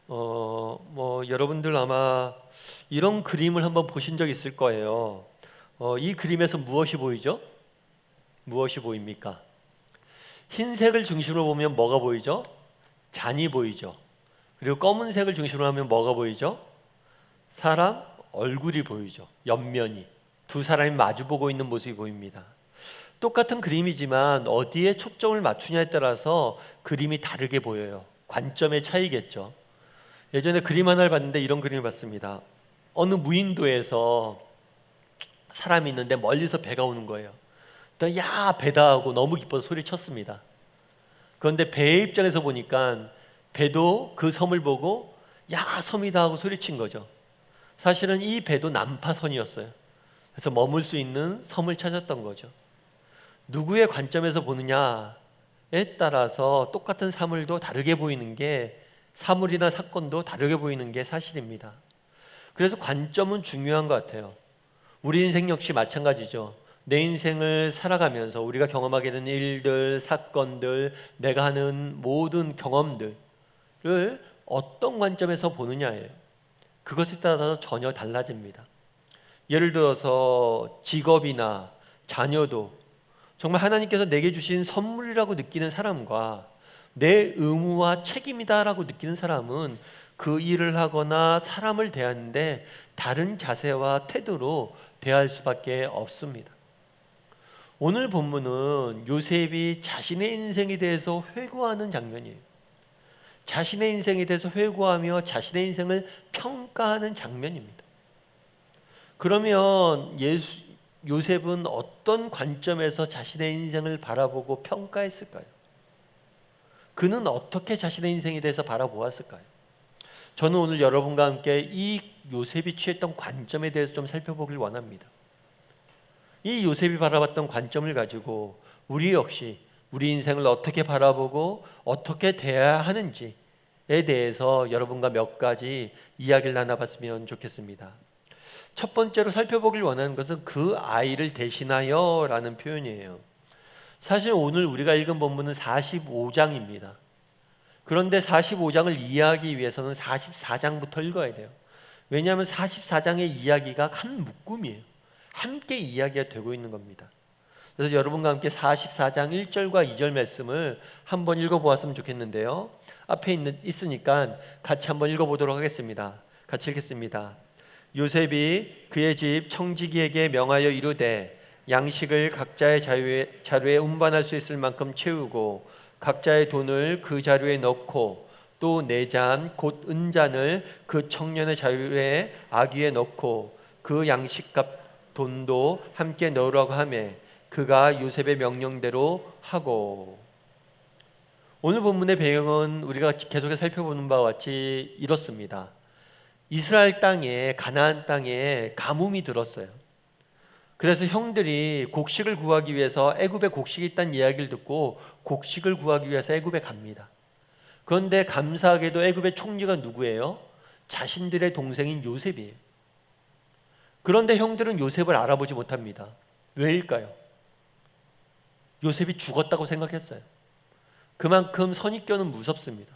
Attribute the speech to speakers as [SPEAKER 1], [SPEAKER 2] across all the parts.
[SPEAKER 1] 여러분들 아마 이런 그림을 한번 보신 적 있을 거예요. 이 그림에서 무엇이 보이죠? 무엇이 보입니까? 흰색을 중심으로 보면 뭐가 보이죠? 잔이 보이죠. 그리고 검은색을 중심으로 하면 뭐가 보이죠? 사람 얼굴이 보이죠. 옆면이. 두 사람이 마주보고 있는 모습이 보입니다. 똑같은 그림이지만 어디에 초점을 맞추냐에 따라서 그림이 다르게 보여요. 관점의 차이겠죠. 예전에 그림 하나를 봤는데 이런 그림을 봤습니다. 어느 무인도에서 사람이 있는데 멀리서 배가 오는 거예요. 일단 야 배다 하고 너무 기뻐서 소리쳤습니다. 그런데 배의 입장에서 보니까 배도 그 섬을 보고 야 섬이다 하고 소리친 거죠. 사실은 이 배도 난파선이었어요. 그래서 머물 수 있는 섬을 찾았던 거죠. 누구의 관점에서 보느냐에 따라서 똑같은 사물도 다르게 보이는 게, 사물이나 사건도 다르게 보이는 게 사실입니다. 그래서 관점은 중요한 것 같아요. 우리 인생 역시 마찬가지죠. 내 인생을 살아가면서 우리가 경험하게 되는 일들, 사건들, 내가 하는 모든 경험들을 어떤 관점에서 보느냐예요. 그것에 따라서 전혀 달라집니다. 예를 들어서 직업이나 자녀도 정말 하나님께서 내게 주신 선물이라고 느끼는 사람과 내 의무와 책임이다라고 느끼는 사람은 그 일을 하거나 사람을 대하는데 다른 자세와 태도로 대할 수밖에 없습니다. 오늘 본문은 요셉이 자신의 인생에 대해서 회고하는 장면이에요. 자신의 인생에 대해서 회고하며 자신의 인생을 평가하는 장면입니다. 그러면 요셉은 어떤 관점에서 자신의 인생을 바라보고 평가했을까요? 그는 어떻게 자신의 인생에 대해서 바라보았을까요? 저는 오늘 여러분과 함께 이 요셉이 취했던 관점에 대해서 좀 살펴보길 원합니다. 이 요셉이 바라봤던 관점을 가지고 우리 역시 우리 인생을 어떻게 바라보고 어떻게 대해야 하는지에 대해서 여러분과 몇 가지 이야기를 나눠봤으면 좋겠습니다. 첫 번째로 살펴보길 원하는 것은 그 아이를 대신하여 라는 표현이에요. 사실 오늘 우리가 읽은 본문은 45장입니다. 그런데 45장을 이해하기 위해서는 44장부터 읽어야 돼요. 왜냐하면 44장의 이야기가 한 묶음이에요. 함께 이야기가 되고 있는 겁니다. 그래서 여러분과 함께 44장 1절과 2절 말씀을 한번 읽어보았으면 좋겠는데요. 앞에 있으니까 같이 한번 읽어보도록 하겠습니다. 같이 읽겠습니다. 요셉이 그의 집 청지기에게 명하여 이르되 양식을 각자의 자루에 운반할 수 있을 만큼 채우고 각자의 돈을 그 자루에 넣고 또 네 잔 곧 은잔을 그 청년의 자루에 아귀에 넣고 그 양식값 돈도 함께 넣으라고 하매 그가 요셉의 명령대로 하고. 오늘 본문의 배경은 우리가 계속해서 살펴보는 바와 같이 이렇습니다. 이스라엘 땅에, 가나안 땅에 가뭄이 들었어요. 그래서 형들이 곡식을 구하기 위해서 애굽에 곡식이 있다는 이야기를 듣고 곡식을 구하기 위해서 애굽에 갑니다. 그런데 감사하게도 애굽의 총리가 누구예요? 자신들의 동생인 요셉이에요. 그런데 형들은 요셉을 알아보지 못합니다. 왜일까요? 요셉이 죽었다고 생각했어요. 그만큼 선입견은 무섭습니다.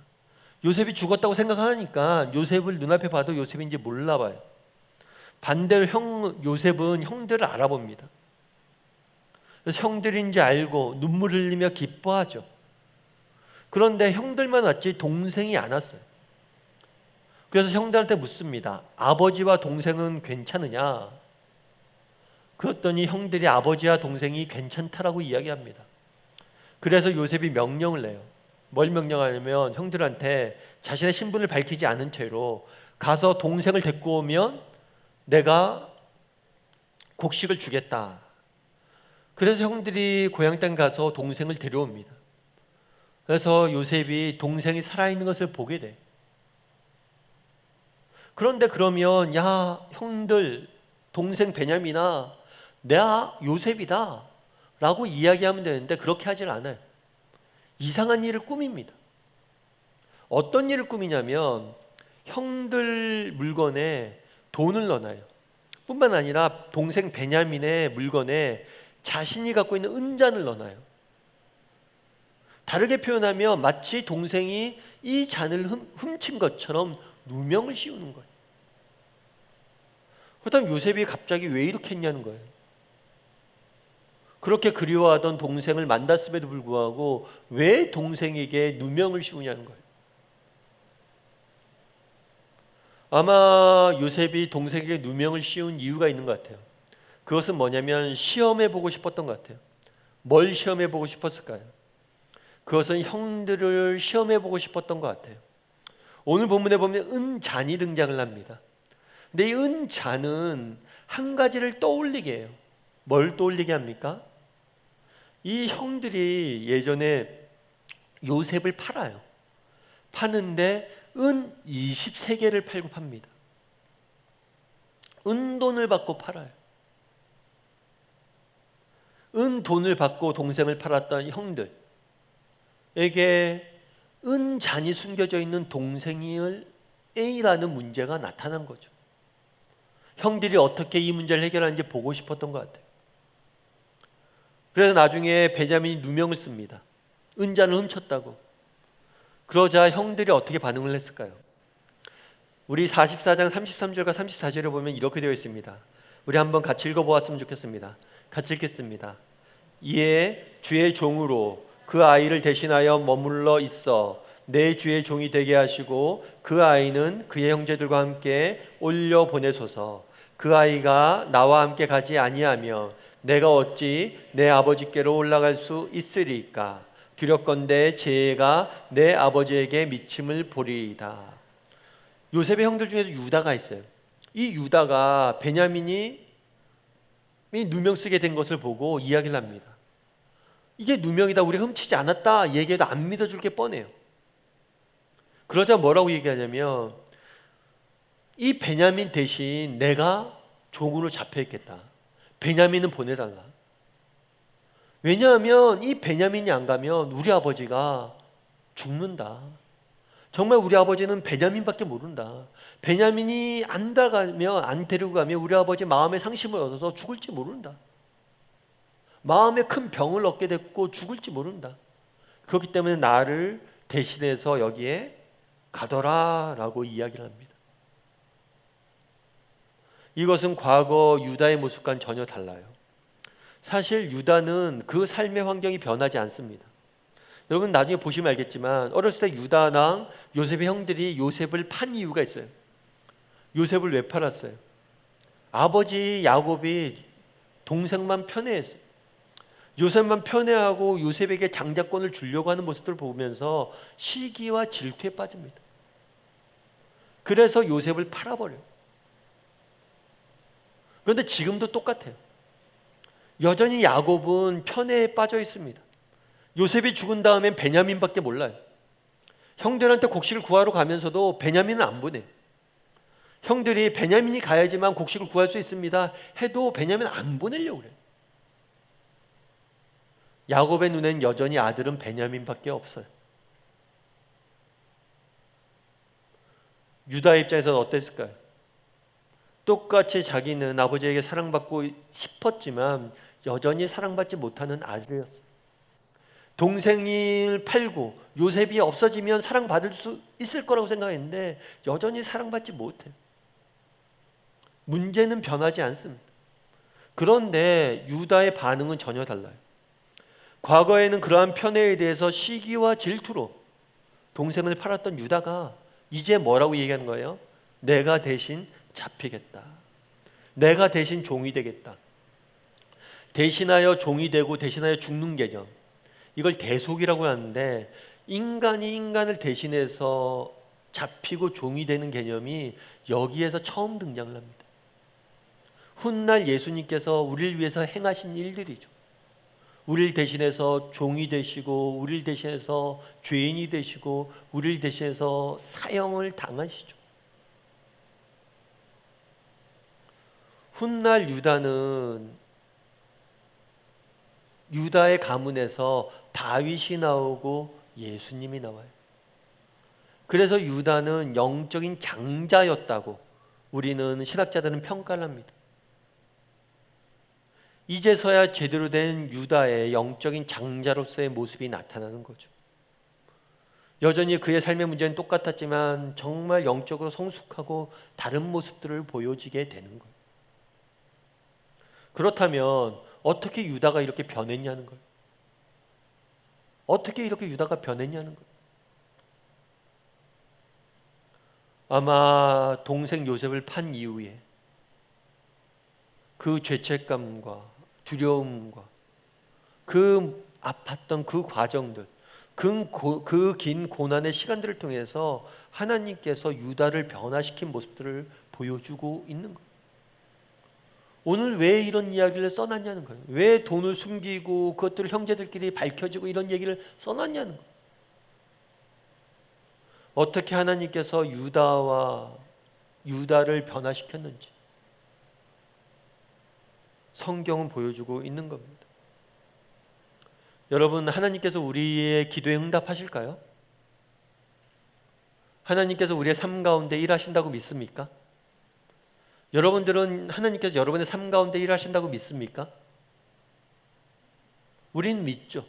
[SPEAKER 1] 요셉이 죽었다고 생각하니까 요셉을 눈앞에 봐도 요셉인지 몰라봐요. 반대로 요셉은 형들을 알아봅니다. 그래서 형들인지 알고 눈물 흘리며 기뻐하죠. 그런데 형들만 왔지 동생이 안 왔어요. 그래서 형들한테 묻습니다. 아버지와 동생은 괜찮으냐? 그랬더니 형들이 아버지와 동생이 괜찮다라고 이야기합니다. 그래서 요셉이 명령을 내요. 뭘 명령하냐면 형들한테 자신의 신분을 밝히지 않은 채로 가서 동생을 데리고 오면 내가 곡식을 주겠다. 그래서 형들이 고향 땅 가서 동생을 데려옵니다. 그래서 요셉이 동생이 살아있는 것을 보게 돼. 그런데 그러면 야 형들 동생 베냐민아 내가 요셉이다 라고 이야기하면 되는데 그렇게 하질 않아요. 이상한 일을 꾸밉니다. 어떤 일을 꾸미냐면 형들 물건에 돈을 넣어놔요. 뿐만 아니라 동생 베냐민의 물건에 자신이 갖고 있는 은잔을 넣어놔요. 다르게 표현하면 마치 동생이 이 잔을 훔친 것처럼 누명을 씌우는 거예요. 그렇다면 요셉이 갑자기 왜 이렇게 했냐는 거예요. 그렇게 그리워하던 동생을 만났음에도 불구하고 왜 동생에게 누명을 씌우냐는 거예요. 아마 요셉이 동생에게 누명을 씌운 이유가 있는 것 같아요. 그것은 뭐냐면 시험해 보고 싶었던 것 같아요. 뭘 시험해 보고 싶었을까요? 그것은 형들을 시험해 보고 싶었던 것 같아요. 오늘 본문에 보면 은잔이 등장을 합니다. 근데 이 은잔은 한 가지를 떠올리게 해요. 뭘 떠올리게 합니까? 이 형들이 예전에 요셉을 팔아요. 파는데 은 23개를 팔고 팝니다. 은돈을 받고 팔아요. 은돈을 받고 동생을 팔았던 형들에게 은잔이 숨겨져 있는 동생을 A라는 문제가 나타난 거죠. 형들이 어떻게 이 문제를 해결하는지 보고 싶었던 것 같아요. 그래서 나중에 베냐민이 누명을 씁니다. 은잔을 훔쳤다고. 그러자 형들이 어떻게 반응을 했을까요? 우리 44장 33절과 34절에 보면 이렇게 되어 있습니다. 우리 한번 같이 읽어보았으면 좋겠습니다. 같이 읽겠습니다. 이에 주의 종으로 그 아이를 대신하여 머물러 있어 내 주의 종이 되게 하시고 그 아이는 그의 형제들과 함께 올려 보내소서. 그 아이가 나와 함께 가지 아니하며 내가 어찌 내 아버지께로 올라갈 수 있으리까? 두렵건대 죄가 내 아버지에게 미침을 보리이다. 요셉의 형들 중에서 유다가 있어요. 이 유다가 베냐민이 누명 쓰게 된 것을 보고 이야기를 합니다. 이게 누명이다, 우리가 훔치지 않았다 얘기해도 안 믿어줄 게 뻔해요. 그러자 뭐라고 얘기하냐면 이 베냐민 대신 내가 종으로 잡혀있겠다. 베냐민은 보내달라. 왜냐하면 이 베냐민이 안 가면 우리 아버지가 죽는다. 정말 우리 아버지는 베냐민밖에 모른다. 베냐민이 안 데리고 가면 우리 아버지 마음의 상심을 얻어서 죽을지 모른다. 마음에 큰 병을 얻게 됐고 죽을지 모른다. 그렇기 때문에 나를 대신해서 여기에 가더라 라고 이야기를 합니다. 이것은 과거 유다의 모습과는 전혀 달라요. 사실 유다는 그 삶의 환경이 변하지 않습니다. 여러분 나중에 보시면 알겠지만 어렸을 때 유다랑 요셉의 형들이 요셉을 판 이유가 있어요. 요셉을 왜 팔았어요? 아버지 야곱이 동생만 편애했어요. 요셉만 편애하고 요셉에게 장자권을 주려고 하는 모습들을 보면서 시기와 질투에 빠집니다. 그래서 요셉을 팔아버려요. 그런데 지금도 똑같아요. 여전히 야곱은 편애에 빠져 있습니다. 요셉이 죽은 다음엔 베냐민밖에 몰라요. 형들한테 곡식을 구하러 가면서도 베냐민은 안 보내요. 형들이 베냐민이 가야지만 곡식을 구할 수 있습니다 해도 베냐민 안 보내려고 그래요. 야곱의 눈엔 여전히 아들은 베냐민밖에 없어요. 유다 입장에서는 어땠을까요? 똑같이 자기는 아버지에게 사랑받고 싶었지만 여전히 사랑받지 못하는 아들이었어요. 동생을 팔고 요셉이 없어지면 사랑받을 수 있을 거라고 생각했는데 여전히 사랑받지 못해요. 문제는 변하지 않습니다. 그런데 유다의 반응은 전혀 달라요. 과거에는 그러한 편애에 대해서 시기와 질투로 동생을 팔았던 유다가 이제 뭐라고 얘기하는 거예요? 내가 대신 잡히겠다. 내가 대신 종이 되겠다. 대신하여 종이 되고 대신하여 죽는 개념. 이걸 대속이라고 하는데 인간이 인간을 대신해서 잡히고 종이 되는 개념이 여기에서 처음 등장을 합니다. 훗날 예수님께서 우리를 위해서 행하신 일들이죠. 우리를 대신해서 종이 되시고 우리를 대신해서 죄인이 되시고 우리를 대신해서 사형을 당하시죠. 훗날 유다의 가문에서 다윗이 나오고 예수님이 나와요. 그래서 유다는 영적인 장자였다고 우리는 신학자들은 평가를 합니다. 이제서야 제대로 된 유다의 영적인 장자로서의 모습이 나타나는 거죠. 여전히 그의 삶의 문제는 똑같았지만 정말 영적으로 성숙하고 다른 모습들을 보여지게 되는 거예요. 그렇다면 어떻게 유다가 이렇게 변했냐는 거예요. 어떻게 이렇게 유다가 변했냐는 거예요. 아마 동생 요셉을 판 이후에 그 죄책감과 두려움과 그 아팠던 그 과정들, 그 긴 고난의 시간들을 통해서 하나님께서 유다를 변화시킨 모습들을 보여주고 있는 거예요. 오늘 왜 이런 이야기를 써놨냐는 거예요. 왜 돈을 숨기고 그것들을 형제들끼리 밝혀지고 이런 얘기를 써놨냐는 거예요. 어떻게 하나님께서 유다를 변화시켰는지 성경은 보여주고 있는 겁니다. 여러분, 하나님께서 우리의 기도에 응답하실까요? 하나님께서 우리의 삶 가운데 일하신다고 믿습니까? 여러분들은 하나님께서 여러분의 삶 가운데 일하신다고 믿습니까? 우린 믿죠.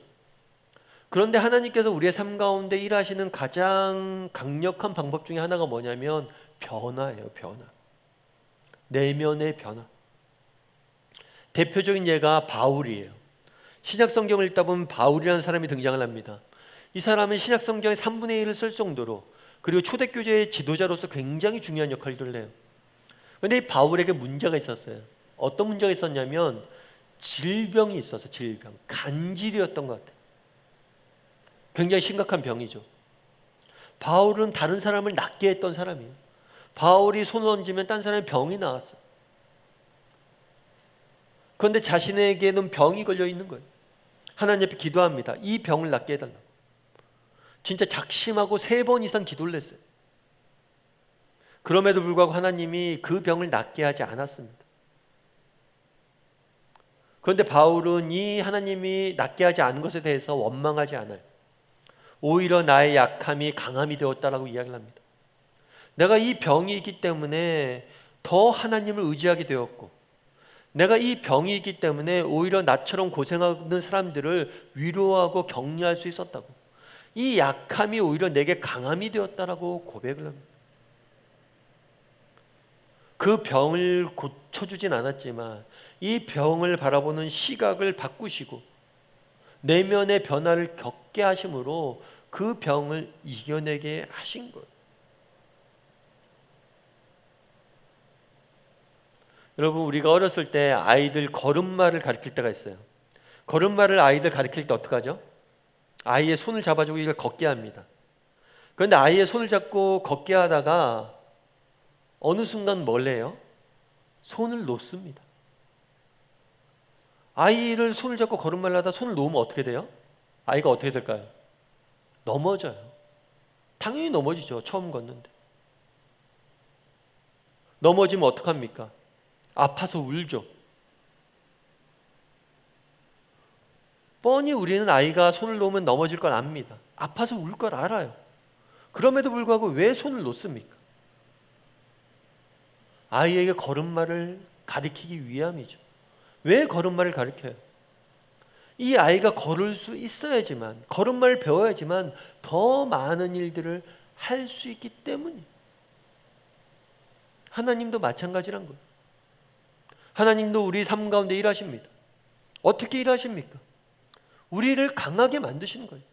[SPEAKER 1] 그런데 하나님께서 우리의 삶 가운데 일하시는 가장 강력한 방법 중에 하나가 뭐냐면 변화예요. 변화. 내면의 변화. 대표적인 예가 바울이에요. 신약 성경을 읽다 보면 바울이라는 사람이 등장을 합니다. 이 사람은 신약 성경의 3분의 1을 쓸 정도로, 그리고 초대교회의 지도자로서 굉장히 중요한 역할들을 해요. 그런데 이 바울에게 문제가 있었어요. 어떤 문제가 있었냐면 질병이 있어서, 질병, 간질이었던 것 같아요. 굉장히 심각한 병이죠. 바울은 다른 사람을 낫게 했던 사람이에요. 바울이 손을 얹으면 딴 사람의 병이 나왔어요. 그런데 자신에게는 병이 걸려 있는 거예요. 하나님 앞에 기도합니다. 이 병을 낫게 해달라고. 진짜 작심하고 3번 이상 기도를 했어요. 그럼에도 불구하고 하나님이 그 병을 낫게 하지 않았습니다. 그런데 바울은 이 하나님이 낫게 하지 않은 것에 대해서 원망하지 않아요. 오히려 나의 약함이 강함이 되었다라고 이야기를 합니다. 내가 이 병이 있기 때문에 더 하나님을 의지하게 되었고, 내가 이 병이 있기 때문에 오히려 나처럼 고생하는 사람들을 위로하고 격려할 수 있었다고, 이 약함이 오히려 내게 강함이 되었다라고 고백을 합니다. 그 병을 고쳐주진 않았지만 이 병을 바라보는 시각을 바꾸시고 내면의 변화를 겪게 하심으로 그 병을 이겨내게 하신 거예요. 여러분, 우리가 어렸을 때 아이들 걸음마를 가르칠 때가 있어요. 걸음마를 아이들 가르칠 때 어떻게 하죠? 아이의 손을 잡아주고 이걸 걷게 합니다. 그런데 아이의 손을 잡고 걷게 하다가 어느 순간 뭘 해요? 손을 놓습니다. 아이를 손을 잡고 걸음마를 하다 손을 놓으면 어떻게 돼요? 아이가 어떻게 될까요? 넘어져요. 당연히 넘어지죠. 처음 걷는데. 넘어지면 어떡합니까? 아파서 울죠. 뻔히 우리는 아이가 손을 놓으면 넘어질 걸 압니다. 아파서 울 걸 알아요. 그럼에도 불구하고 왜 손을 놓습니까? 아이에게 걸음마를 가르치기 위함이죠. 왜 걸음마를 가르쳐요? 이 아이가 걸을 수 있어야지만, 걸음마를 배워야지만 더 많은 일들을 할 수 있기 때문이에요. 하나님도 마찬가지란 거예요. 하나님도 우리 삶 가운데 일하십니다. 어떻게 일하십니까? 우리를 강하게 만드시는 거예요.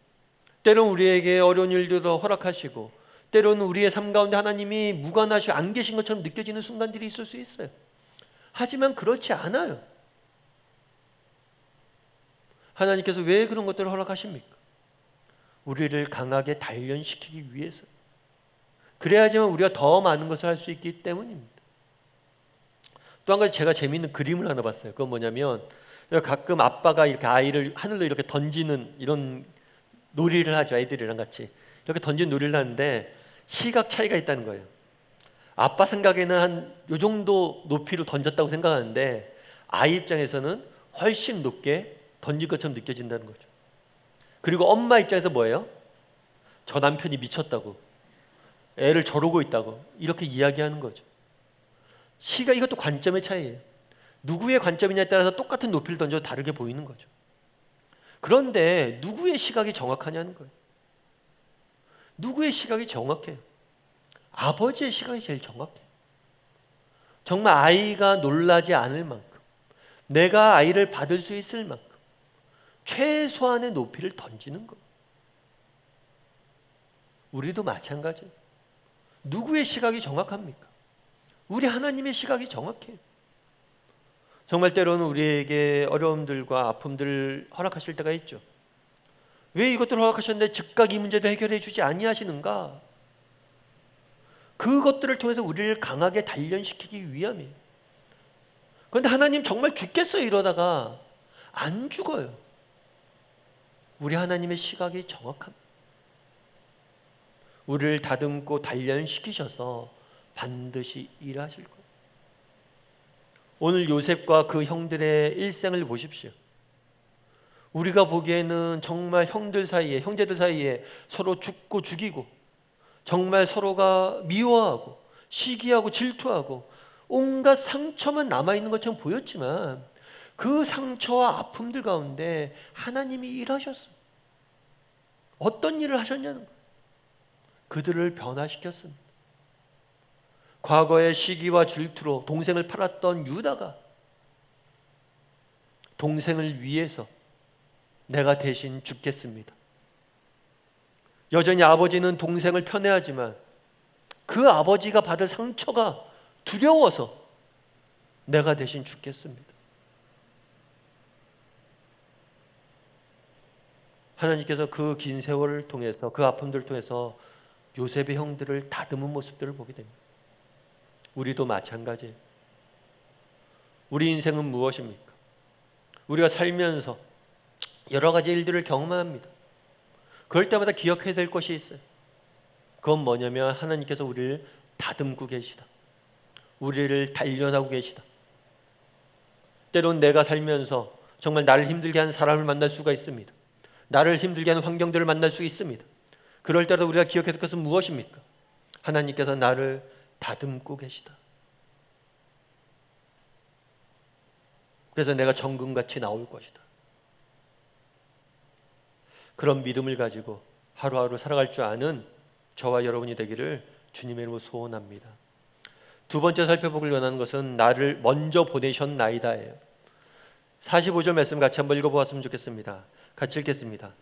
[SPEAKER 1] 때론 우리에게 어려운 일들도 허락하시고, 때로는 우리의 삶 가운데 하나님이 무관하시고 안 계신 것처럼 느껴지는 순간들이 있을 수 있어요. 하지만 그렇지 않아요. 하나님께서 왜 그런 것들을 허락하십니까? 우리를 강하게 단련시키기 위해서. 그래야지만 우리가 더 많은 것을 할 수 있기 때문입니다. 또 한 가지 제가 재미있는 그림을 하나 봤어요. 그건 뭐냐면, 가끔 아빠가 이렇게 아이를 하늘로 이렇게 던지는 이런 놀이를 하죠. 애들이랑 같이 이렇게 던지는 놀이를 하는데 시각 차이가 있다는 거예요. 아빠 생각에는 한 요 정도 높이로 던졌다고 생각하는데 아이 입장에서는 훨씬 높게 던진 것처럼 느껴진다는 거죠. 그리고 엄마 입장에서 뭐예요? 저 남편이 미쳤다고, 애를 저러고 있다고 이렇게 이야기하는 거죠. 시각, 이것도 관점의 차이예요. 누구의 관점이냐에 따라서 똑같은 높이를 던져도 다르게 보이는 거죠. 그런데 누구의 시각이 정확하냐는 거예요. 누구의 시각이 정확해요? 아버지의 시각이 제일 정확해요. 정말 아이가 놀라지 않을 만큼, 내가 아이를 받을 수 있을 만큼 최소한의 높이를 던지는 것. 우리도 마찬가지예요. 누구의 시각이 정확합니까? 우리 하나님의 시각이 정확해요. 정말 때로는 우리에게 어려움들과 아픔들을 허락하실 때가 있죠. 왜 이것들을 허락하셨는데 즉각 이 문제도 해결해 주지 아니하시는가? 그것들을 통해서 우리를 강하게 단련시키기 위함이에요. 그런데 하나님 정말 죽겠어요 이러다가 안 죽어요. 우리 하나님의 시각이 정확합니다. 우리를 다듬고 단련시키셔서 반드시 일하실 거예요. 오늘 요셉과 그 형들의 일생을 보십시오. 우리가 보기에는 정말 형제들 사이에 서로 죽고 죽이고 정말 서로가 미워하고 시기하고 질투하고 온갖 상처만 남아있는 것처럼 보였지만 그 상처와 아픔들 가운데 하나님이 일하셨어요. 어떤 일을 하셨냐는 거예요. 그들을 변화시켰습니다. 과거의 시기와 질투로 동생을 팔았던 유다가 동생을 위해서 내가 대신 죽겠습니다. 여전히 아버지는 동생을 편애하지만 그 아버지가 받을 상처가 두려워서 내가 대신 죽겠습니다. 하나님께서 그 긴 세월을 통해서 그 아픔들을 통해서 요셉의 형들을 다듬은 모습들을 보게 됩니다. 우리도 마찬가지예요. 우리 인생은 무엇입니까? 우리가 살면서 여러 가지 일들을 경험합니다. 그럴 때마다 기억해야 될 것이 있어요. 그건 뭐냐면 하나님께서 우리를 다듬고 계시다. 우리를 단련하고 계시다. 때론 내가 살면서 정말 나를 힘들게 하는 사람을 만날 수가 있습니다. 나를 힘들게 하는 환경들을 만날 수 있습니다. 그럴 때도 우리가 기억해야 될 것은 무엇입니까? 하나님께서 나를 다듬고 계시다. 그래서 내가 정금같이 나올 것이다. 그런 믿음을 가지고 하루하루 살아갈 줄 아는 저와 여러분이 되기를 주님의 이름으로 소원합니다. 두 번째 살펴보길 원하는 것은 나를 먼저 보내셨나이다예요. 45절 말씀 같이 한번 읽어보았으면 좋겠습니다. 같이 읽겠습니다.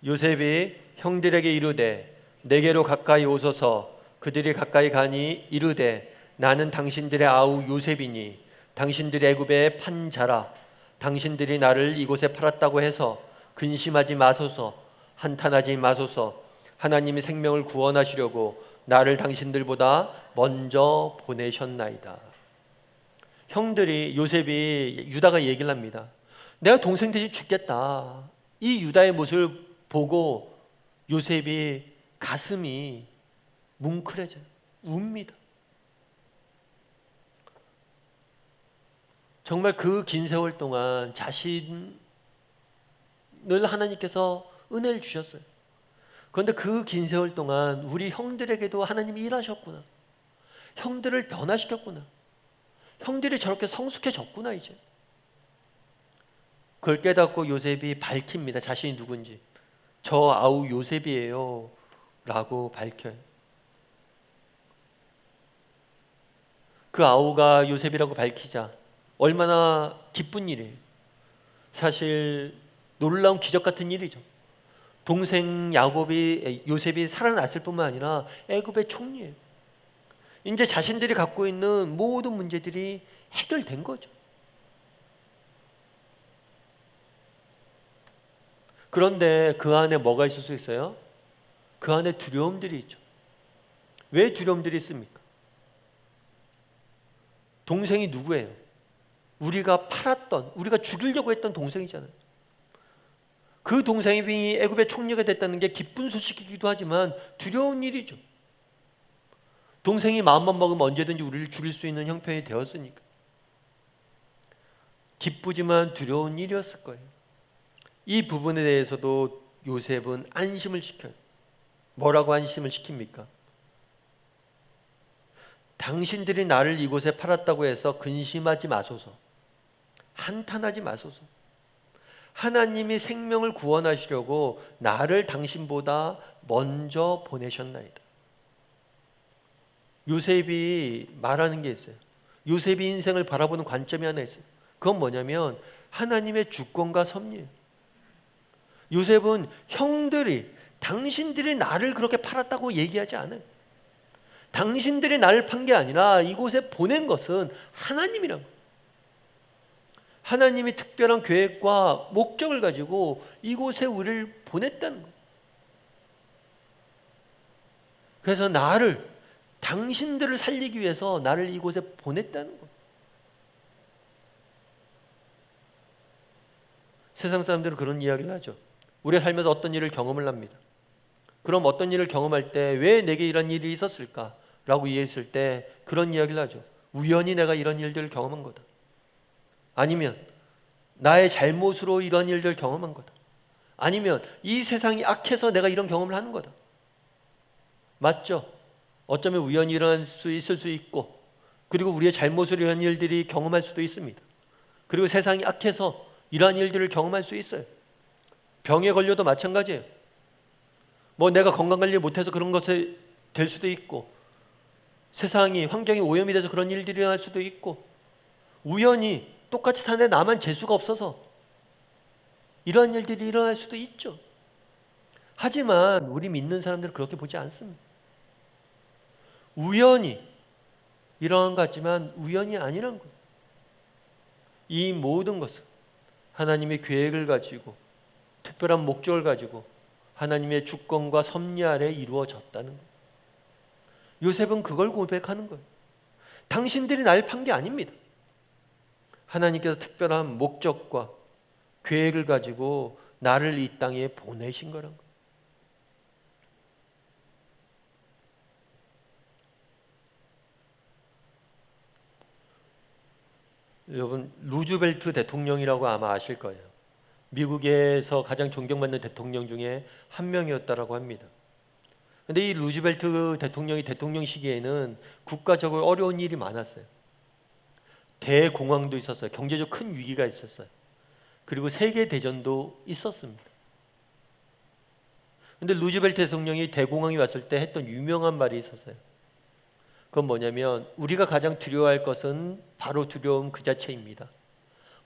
[SPEAKER 1] 요셉이 형들에게 이르되 내게로 가까이 오소서. 그들이 가까이 가니 이르되 나는 당신들의 아우 요셉이니 당신들이 애굽에 판 자라. 당신들이 나를 이곳에 팔았다고 해서 근심하지 마소서. 한탄하지 마소서. 하나님이 생명을 구원하시려고 나를 당신들보다 먼저 보내셨나이다. 형들이 요셉이 유다가 얘기를 합니다. 내가 동생 대신 죽겠다. 이 유다의 모습을 보고 요셉이 가슴이 뭉클해져요. 웁니다. 정말 그 긴 세월 동안 자신을 하나님께서 은혜를 주셨어요. 그런데 그 긴 세월 동안 우리 형들에게도 하나님이 일하셨구나. 형들을 변화시켰구나. 형들이 저렇게 성숙해졌구나 이제. 그걸 깨닫고 요셉이 밝힙니다. 자신이 누군지. 저 아우 요셉이에요 라고 밝혀요. 그 아우가 요셉이라고 밝히자 얼마나 기쁜 일이에요. 사실 놀라운 기적 같은 일이죠. 동생 요셉이 살아났을 뿐만 아니라 애굽의 총리예요. 이제 자신들이 갖고 있는 모든 문제들이 해결된 거죠. 그런데 그 안에 뭐가 있을 수 있어요? 그 안에 두려움들이 있죠. 왜 두려움들이 있습니까? 동생이 누구예요? 우리가 팔았던, 우리가 죽이려고 했던 동생이잖아요. 그 동생이 애굽의 총리가 됐다는 게 기쁜 소식이기도 하지만 두려운 일이죠. 동생이 마음만 먹으면 언제든지 우리를 죽일 수 있는 형편이 되었으니까. 기쁘지만 두려운 일이었을 거예요. 이 부분에 대해서도 요셉은 안심을 시켜요. 뭐라고 안심을 시킵니까? 당신들이 나를 이곳에 팔았다고 해서 근심하지 마소서. 한탄하지 마소서. 하나님이 생명을 구원하시려고 나를 당신보다 먼저 보내셨나이다. 요셉이 말하는 게 있어요. 요셉이 인생을 바라보는 관점이 하나 있어요. 그건 뭐냐면 하나님의 주권과 섭리예요. 요셉은 형들이 당신들이 나를 그렇게 팔았다고 얘기하지 않아요. 당신들이 나를 판 게 아니라 이곳에 보낸 것은 하나님이란 거예요. 하나님이 특별한 계획과 목적을 가지고 이곳에 우리를 보냈다는 거예요. 그래서 당신들을 살리기 위해서 나를 이곳에 보냈다는 거예요. 세상 사람들은 그런 이야기를 하죠. 우리가 살면서 어떤 일을 경험을 합니다. 그럼 어떤 일을 경험할 때 왜 내게 이런 일이 있었을까? 라고 이해했을 때 그런 이야기를 하죠. 우연히 내가 이런 일들을 경험한 거다. 아니면 나의 잘못으로 이런 일들을 경험한 거다. 아니면 이 세상이 악해서 내가 이런 경험을 하는 거다. 맞죠? 어쩌면 우연히 일어날 수 있을 수 있고, 그리고 우리의 잘못으로 이런 일들이 경험할 수도 있습니다. 그리고 세상이 악해서 이러한 일들을 경험할 수 있어요. 병에 걸려도 마찬가지예요. 뭐 내가 건강관리 못해서 그런 것이 될 수도 있고, 세상이 환경이 오염이 돼서 그런 일들이 일어날 수도 있고, 우연히 똑같이 사는데 나만 재수가 없어서 이러한 일들이 일어날 수도 있죠. 하지만 우리 믿는 사람들은 그렇게 보지 않습니다. 우연히 일어난 것 같지만 우연이 아니란 거예요. 이 모든 것은 하나님의 계획을 가지고 특별한 목적을 가지고 하나님의 주권과 섭리 아래 이루어졌다는 거예요. 요셉은 그걸 고백하는 거예요. 당신들이 날 판 게 아닙니다. 하나님께서 특별한 목적과 계획을 가지고 나를 이 땅에 보내신 거란 거예요. 여러분, 루즈벨트 대통령이라고 아마 아실 거예요. 미국에서 가장 존경받는 대통령 중에 한 명이었다라고 합니다. 그런데 이 루즈벨트 대통령이 대통령 시기에는 국가적으로 어려운 일이 많았어요. 대공황도 있었어요. 경제적 큰 위기가 있었어요. 그리고 세계 대전도 있었습니다. 그런데 루즈벨트 대통령이 대공황이 왔을 때 했던 유명한 말이 있었어요. 그건 뭐냐면 우리가 가장 두려워할 것은 바로 두려움 그 자체입니다.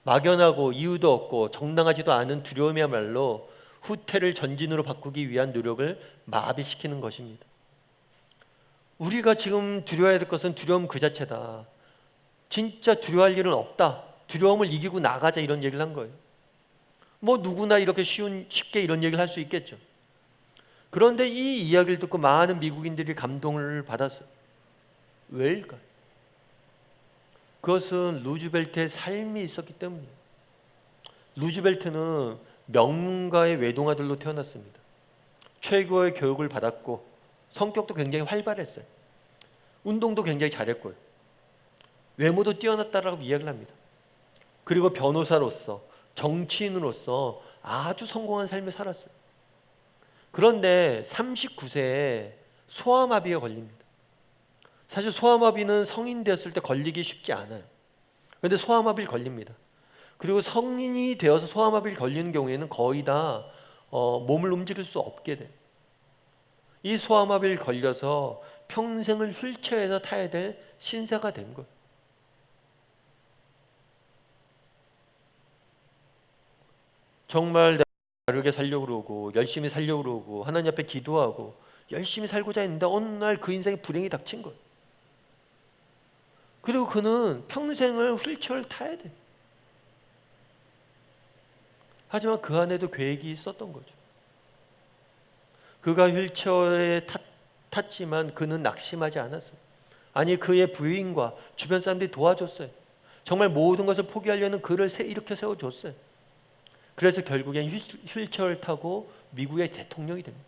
[SPEAKER 1] 막연하고 이유도 없고 정당하지도 않은 두려움이야말로 후퇴를 전진으로 바꾸기 위한 노력을 마비시키는 것입니다. 우리가 지금 두려워해야 될 것은 두려움 그 자체다. 진짜 두려워할 일은 없다. 두려움을 이기고 나가자 이런 얘기를 한 거예요. 뭐 누구나 이렇게 쉽게 이런 얘기를 할 수 있겠죠. 그런데 이 이야기를 듣고 많은 미국인들이 감동을 받았어요. 왜일까요? 그것은 루즈벨트의 삶이 있었기 때문이에요. 루즈벨트는 명문가의 외동아들로 태어났습니다. 최고의 교육을 받았고 성격도 굉장히 활발했어요. 운동도 굉장히 잘했고요. 외모도 뛰어났다라고 이야기를 합니다. 그리고 변호사로서 정치인으로서 아주 성공한 삶을 살았어요. 그런데 39세에 소아마비가 걸립니다. 사실 소아마비는 성인 되었을 때 걸리기 쉽지 않아요. 그런데 소아마비를 걸립니다. 그리고 성인이 되어서 소아마비를 걸리는 경우에는 거의 다 몸을 움직일 수 없게 돼요. 이 소아마비를 걸려서 평생을 휠체어에서 타야 될 신세가 된 거예요. 정말 내가 바르게 살려고 그러고 열심히 살려고 그러고 하나님 앞에 기도하고 열심히 살고자 했는데 어느 날 그 인생에 불행이 닥친 거예요. 그리고 그는 평생을 휠체어를 타야 돼. 하지만 그 안에도 계획이 있었던 거죠. 그가 휠체어에 탔지만 그는 낙심하지 않았어요. 아니 그의 부인과 주변 사람들이 도와줬어요. 정말 모든 것을 포기하려는 그를 이렇게 세워줬어요. 그래서 결국엔 휠체어를 타고 미국의 대통령이 됩니다.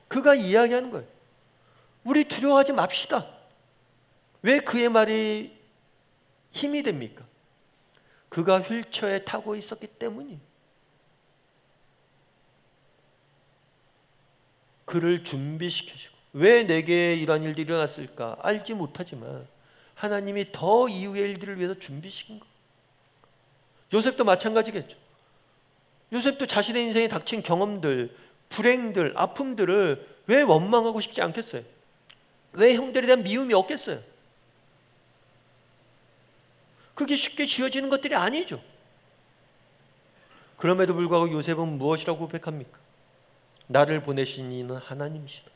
[SPEAKER 1] 그가 이야기하는 거예요. 우리 두려워하지 맙시다. 왜 그의 말이 힘이 됩니까? 그가 휠체어에 타고 있었기 때문이에요. 그를 준비시켜주고 왜 내게 이런 일들이 일어났을까 알지 못하지만 하나님이 더 이후의 일들을 위해서 준비시킨 거예요. 요셉도 마찬가지겠죠. 요셉도 자신의 인생에 닥친 경험들, 불행들, 아픔들을 왜 원망하고 싶지 않겠어요? 왜 형들에 대한 미움이 없겠어요? 그게 쉽게 지어지는 것들이 아니죠. 그럼에도 불구하고 요셉은 무엇이라고 고백합니까? 나를 보내신 이는 하나님이시다.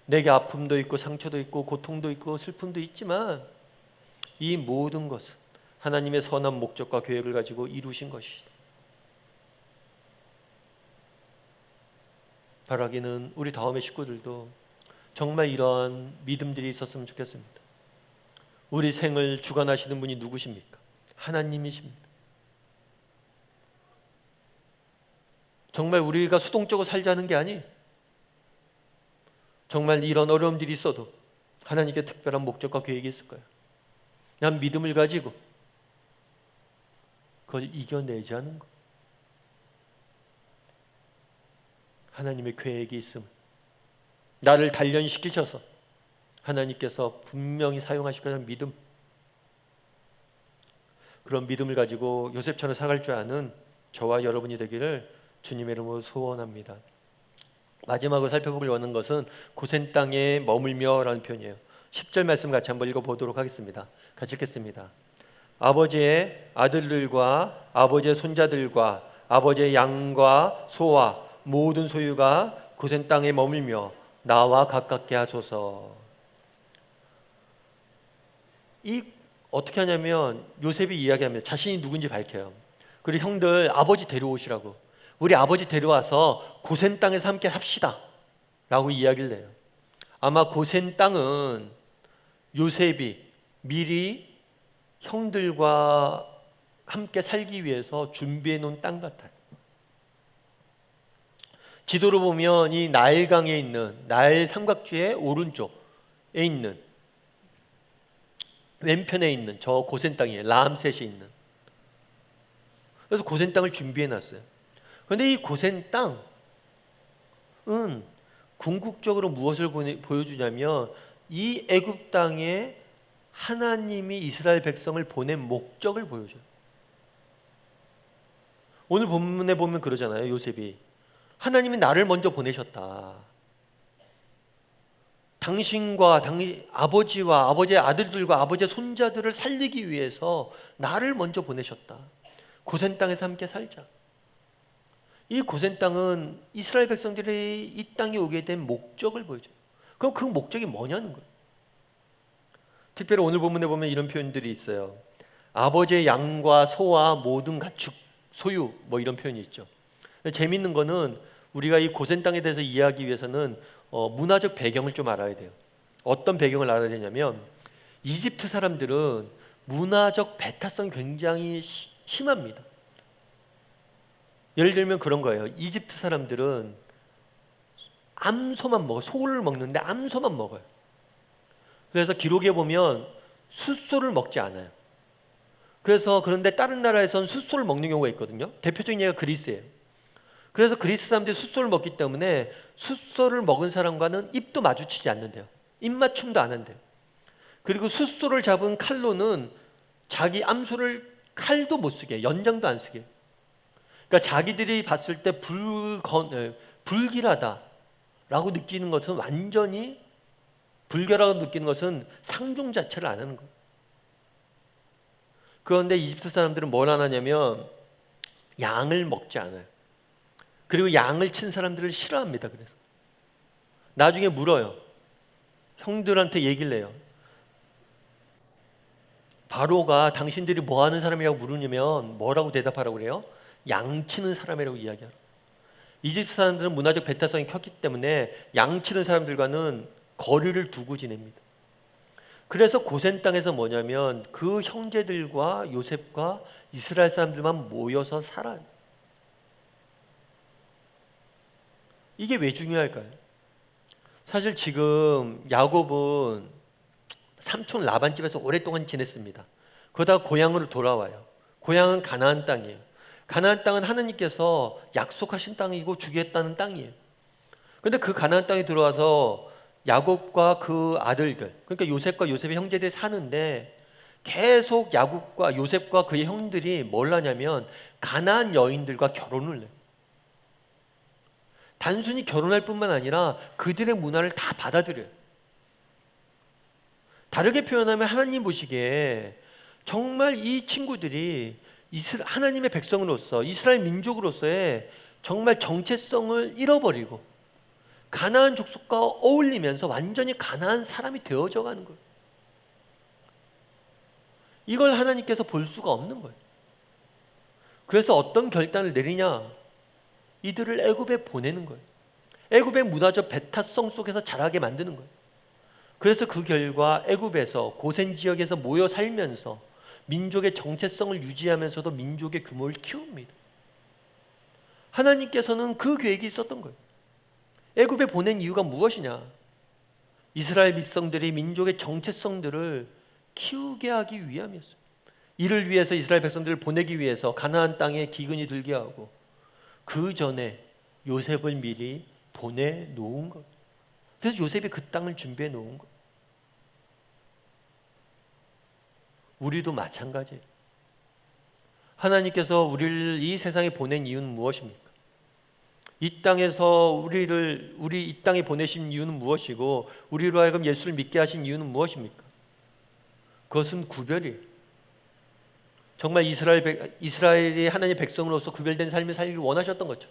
[SPEAKER 1] 내게 아픔도 있고 상처도 있고 고통도 있고 슬픔도 있지만 이 모든 것은 하나님의 선한 목적과 계획을 가지고 이루신 것이다. 바라기는 우리 다음의 식구들도 정말 이러한 믿음들이 있었으면 좋겠습니다. 우리 생을 주관하시는 분이 누구십니까? 하나님이십니다. 정말 우리가 수동적으로 살자는 게 아니에요. 정말 이런 어려움들이 있어도 하나님께 특별한 목적과 계획이 있을 거예요. 난 믿음을 가지고 그걸 이겨내자는 것. 하나님의 계획이 있음. 나를 단련시키셔서 하나님께서 분명히 사용하실 거라는 믿음. 그런 믿음을 가지고 요셉처럼 살아갈 줄 아는 저와 여러분이 되기를 주님의 이름으로 소원합니다. 마지막으로 살펴보길 원하는 것은 고센 땅에 머물며 라는 표현이에요. 10절 말씀 같이 한번 읽어보도록 하겠습니다. 같이 읽겠습니다. 아버지의 아들들과 아버지의 손자들과 아버지의 양과 소와 모든 소유가 고센 땅에 머물며 나와 가깝게 하소서. 이 어떻게 하냐면 요셉이 이야기합니다. 자신이 누군지 밝혀요. 그리고 형들 아버지 데려오시라고. 우리 아버지 데려와서 고센 땅에서 함께 합시다 라고 이야기를 해요. 아마 고센 땅은 요셉이 미리 형들과 함께 살기 위해서 준비해 놓은 땅 같아요. 지도로 보면 이 나일강에 있는 나일 삼각주의 오른쪽에 있는 왼편에 있는 저 고센 땅이에요. 라암셋이 있는. 그래서 고센 땅을 준비해 놨어요. 그런데 이 고센 땅은 궁극적으로 무엇을 보여주냐면 이 애굽 땅에 하나님이 이스라엘 백성을 보낸 목적을 보여줘요. 오늘 본문에 보면 그러잖아요. 요셉이 하나님이 나를 먼저 보내셨다. 당신과 아버지와 아버지의 아들들과 아버지의 손자들을 살리기 위해서 나를 먼저 보내셨다. 고센 땅에서 함께 살자. 이 고센 땅은 이스라엘 백성들이 이 땅에 오게 된 목적을 보여줘요. 그럼 그 목적이 뭐냐는 거예요. 특별히 오늘 본문에 보면 이런 표현들이 있어요. 아버지의 양과 소와 모든 가축, 소유 뭐 이런 표현이 있죠. 재밌는 거는 우리가 이 고센 땅에 대해서 이해하기 위해서는 문화적 배경을 좀 알아야 돼요. 어떤 배경을 알아야 되냐면 이집트 사람들은 문화적 배타성이 굉장히 심합니다. 예를 들면 그런 거예요. 이집트 사람들은 암소만 먹어요. 소를 먹는데 암소만 먹어요. 그래서 기록에 보면 숫소를 먹지 않아요. 그런데 다른 나라에서는 숫소를 먹는 경우가 있거든요. 대표적인 예가 그리스예요. 그래서 그리스 사람들이 숫소를 먹기 때문에 숫소를 먹은 사람과는 입도 마주치지 않는데요. 입맞춤도 안 한대요. 그리고 숫소를 잡은 칼로는 자기 암소를 칼도 못 쓰게 해요. 연장도 안 쓰게 해요. 그러니까 자기들이 봤을 때 불길하다라고 느끼는 것은 완전히 불결하다고 느끼는 것은 상종 자체를 안 하는 거예요. 그런데 이집트 사람들은 뭘 안 하냐면 양을 먹지 않아요. 그리고 양을 친 사람들을 싫어합니다. 그래서 나중에 물어요. 형들한테 얘기를 해요. 바로가 당신들이 뭐 하는 사람이라고 물으냐면 뭐라고 대답하라고 그래요? 양 치는 사람이라고 이야기하라. 이집트 사람들은 문화적 배타성이 컸기 때문에 양 치는 사람들과는 거리를 두고 지냅니다. 그래서 고센 땅에서 뭐냐면 그 형제들과 요셉과 이스라엘 사람들만 모여서 살아요. 이게 왜 중요할까요? 사실 지금 야곱은 삼촌 라반 집에서 오랫동안 지냈습니다. 그러다가 고향으로 돌아와요. 고향은 가나안 땅이에요. 가나안 땅은 하나님께서 약속하신 땅이고 주겠다는 땅이에요. 그런데 그 가나안 땅에 들어와서 야곱과 그 아들들, 그러니까 요셉과 요셉의 형제들이 사는데 계속 야곱과 요셉과 그의 형들이 뭘 하냐면 가나안 여인들과 결혼을 해요. 단순히 결혼할 뿐만 아니라 그들의 문화를 다 받아들여요. 다르게 표현하면 하나님 보시기에 정말 이 친구들이 하나님의 백성으로서 이스라엘 민족으로서의 정말 정체성을 잃어버리고 가나안 족속과 어울리면서 완전히 가나안 사람이 되어져 가는 거예요. 이걸 하나님께서 볼 수가 없는 거예요. 그래서 어떤 결단을 내리냐? 이들을 애굽에 보내는 거예요. 애굽의 문화적 배타성 속에서 자라게 만드는 거예요. 그래서 그 결과 애굽에서 고센 지역에서 모여 살면서 민족의 정체성을 유지하면서도 민족의 규모를 키웁니다. 하나님께서는 그 계획이 있었던 거예요. 애굽에 보낸 이유가 무엇이냐? 이스라엘 백성들이 민족의 정체성들을 키우게 하기 위함이었어요. 이를 위해서 이스라엘 백성들을 보내기 위해서 가나안 땅에 기근이 들게 하고 그 전에 요셉을 미리 보내놓은 것. 그래서 요셉이 그 땅을 준비해 놓은 것. 우리도 마찬가지예요. 하나님께서 우리를 이 세상에 보낸 이유는 무엇입니까? 이 땅에서 우리 이 땅에 보내신 이유는 무엇이고 우리로 하여금 예수를 믿게 하신 이유는 무엇입니까? 그것은 구별이에요. 정말 이스라엘이 하나님의 백성으로서 구별된 삶을 살기를 원하셨던 거죠.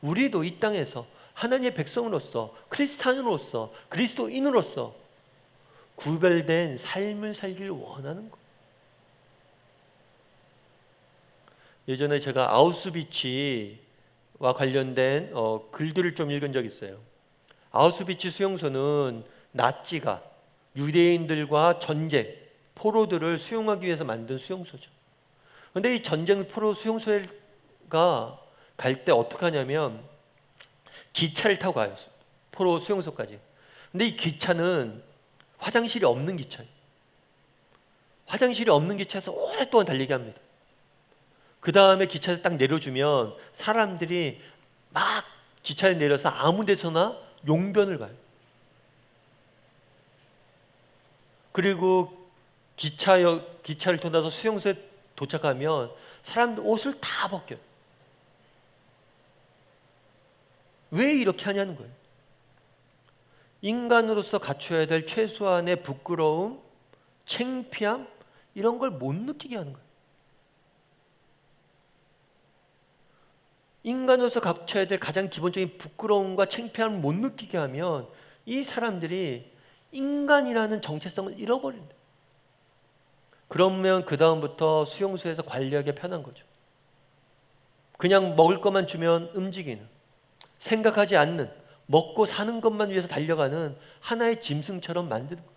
[SPEAKER 1] 우리도 이 땅에서 하나님의 백성으로서 크리스찬으로서 그리스도인으로서 구별된 삶을 살기를 원하는 것. 예전에 제가 아우슈비츠와 관련된 글들을 좀 읽은 적이 있어요. 아우슈비츠 수용소는 나치가 유대인들과 전쟁, 포로들을 수용하기 위해서 만든 수용소죠. 그런데 이 전쟁 포로 수용소가 갈 때 어떻게 하냐면 기차를 타고 가요. 포로 수용소까지. 근데 이 기차는 화장실이 없는 기차예요. 화장실이 없는 기차에서 오랫동안 달리게 합니다. 그 다음에 기차에서 딱 내려주면 사람들이 막 기차에 내려서 아무 데서나 용변을 가요. 그리고 기차를 통해서 수용소에 도착하면 사람들 옷을 다 벗겨요. 왜 이렇게 하냐는 거예요. 인간으로서 갖춰야 될 최소한의 부끄러움, 창피함 이런 걸 못 느끼게 하는 거예요. 인간으로서 갖춰야 될 가장 기본적인 부끄러움과 창피함을 못 느끼게 하면 이 사람들이 인간이라는 정체성을 잃어버린다. 그러면 그 다음부터 수용소에서 관리하기가 편한 거죠. 그냥 먹을 것만 주면 움직이는, 생각하지 않는, 먹고 사는 것만 위해서 달려가는 하나의 짐승처럼 만드는 거예요.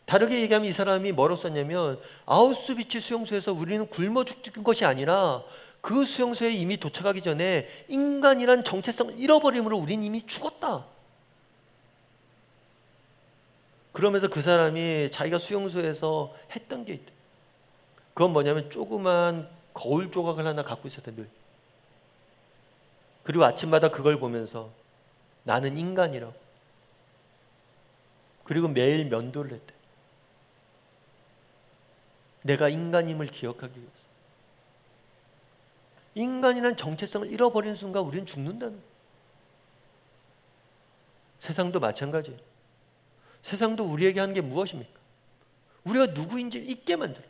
[SPEAKER 1] 다르게 얘기하면 이 사람이 뭐라고 썼냐면 아우슈비츠 수용소에서 우리는 굶어 죽는 것이 아니라 그 수용소에 이미 도착하기 전에 인간이란 정체성을 잃어버림으로 우린 이미 죽었다. 그러면서 그 사람이 자기가 수용소에서 했던 게 있다. 그건 뭐냐면 조그만 거울 조각을 하나 갖고 있었대 늘. 그리고 아침마다 그걸 보면서 나는 인간이라고. 그리고 매일 면도를 했대. 내가 인간임을 기억하기 위해서. 인간이란 정체성을 잃어버리는 순간 우리는 죽는다는 거예요. 세상도 마찬가지예요. 세상도 우리에게 하는 게 무엇입니까? 우리가 누구인지 잊게 만들어요.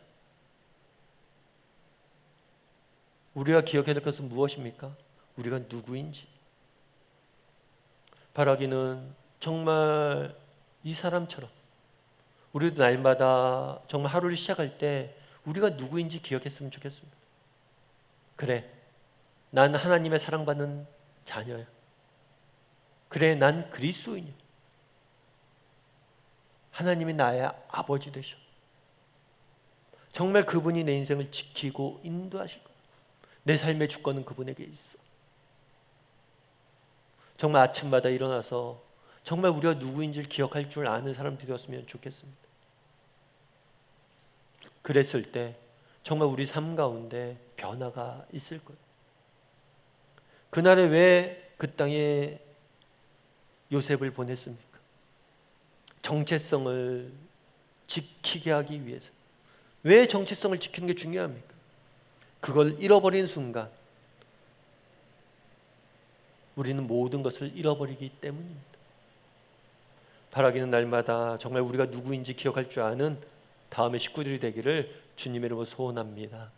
[SPEAKER 1] 우리가 기억해야 될 것은 무엇입니까? 우리가 누구인지. 바라기는 정말 이 사람처럼 우리도 날마다 정말 하루를 시작할 때 우리가 누구인지 기억했으면 좋겠습니다. 그래, 난 하나님의 사랑받는 자녀야. 그래, 난 그리스도인이야. 하나님이 나의 아버지 되셔. 정말 그분이 내 인생을 지키고 인도하실 거야. 내 삶의 주권은 그분에게 있어. 정말 아침마다 일어나서 정말 우리가 누구인지를 기억할 줄 아는 사람들이 되었으면 좋겠습니다. 그랬을 때 정말 우리 삶 가운데 변화가 있을 거예요. 그날에 왜 그 땅에 요셉을 보냈습니까? 정체성을 지키게 하기 위해서. 왜 정체성을 지키는 게 중요합니까? 그걸 잃어버린 순간 우리는 모든 것을 잃어버리기 때문입니다. 바라기는 날마다 정말 우리가 누구인지 기억할 줄 아는 다음의 식구들이 되기를 주님의 이름으로 소원합니다.